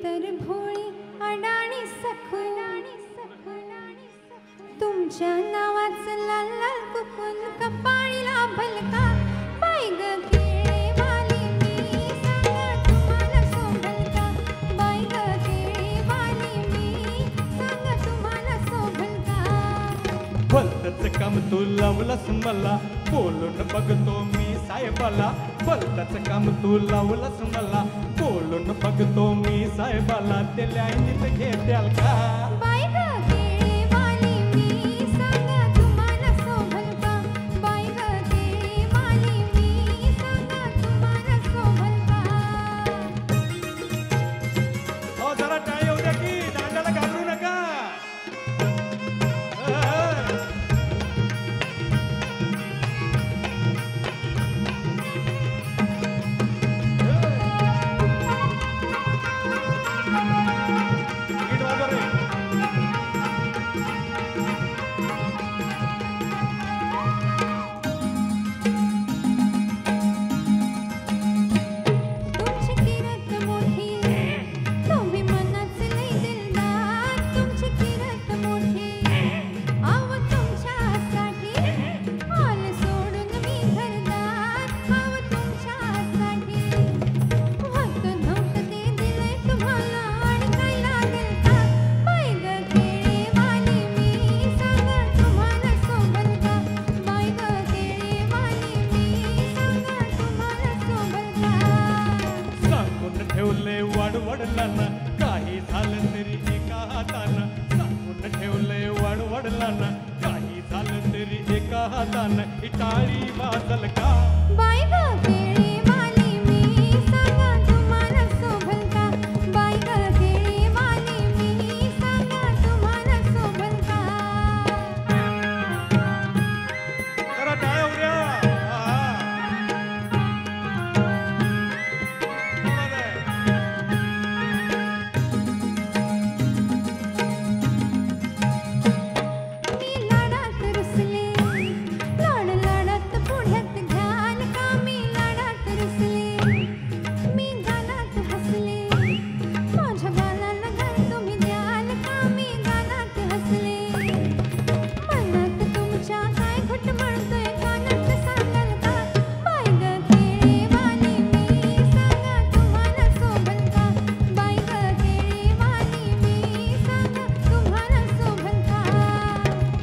तर भोळी अडाणी सखू तुमच्या नावाचं लाल लाल कुकून कपाळीला भलका बाई ग केळेवाली मी सांगा तुम्हाला शोभल का बाई ग केळेवाली मी सांगा तुम्हाला शोभल का भलतच काम तू लावलंस मला बोलून बघतो मी साहेबाला भलतच काम तू लावलंस मला बोलून बघतो मी साहेबाला ते लाईनीत घेत्याल का बाई ग केळेवाली मी सांगा तुम्हाला शोभल का बाई ग केळेवाली मी सांगा तुम्हाला शोभल का हो जरा टाळ येऊ द्या की दांडाला घालू नका नीट वाजव रे. तुमची किरत मोठी तुम्ही मनाचे लई दिलदार तुमची किरत मोठी आव तुमच्यासाठी हाल सोडून मी घरदार आव तुमच्यासाठी होत नव्हतं ते दिलंय तुम्हाला आणि काय लागेल का बाई ग केळेवाली मी सांगा तुम्हाला शोभल का बाई ग केळेवाली मी सांगा तुम्हाला शोभल का सांगून ठेवले वाडवडलांना काही झालं तरी एका हातानं सांगून ठेवले वाडवडलांना काही झालं तरी एका हातानं ही टाळी वाजल का बाई ग केळेवाली मी सांगा तुम्हाला शोभल का बाई ग केळेवाली मी सांगा तुम्हाला शोभल का जरा टाळ्या उद्या मी लाडात रुसले लाड लाडात पुढ्यात घ्याल का मी लाडात रुसले मी गालात हसले माझ्या गालाला घर तुम्ही द्याल का मी गालात हसले मनात तुमच्या काय घुटमळतोय कानात सांगाल का बाई ग केळेवाली मी सांगा तुम्हाला शोभल का बाई ग केळेवाली मी सांगा तुम्हाला शोभल का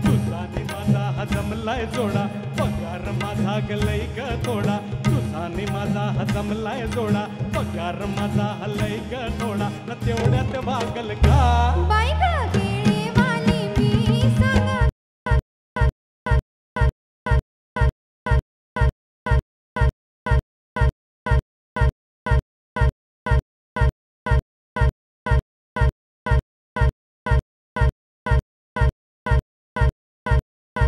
तुझाने माझा हा जमलाय जोडा पगार माझा गलय ग थोडा तुझाने माझा हा जमलाय जोडा पगार माझा हलय ग थोडा न तेवढ्यात भागल का बाई ग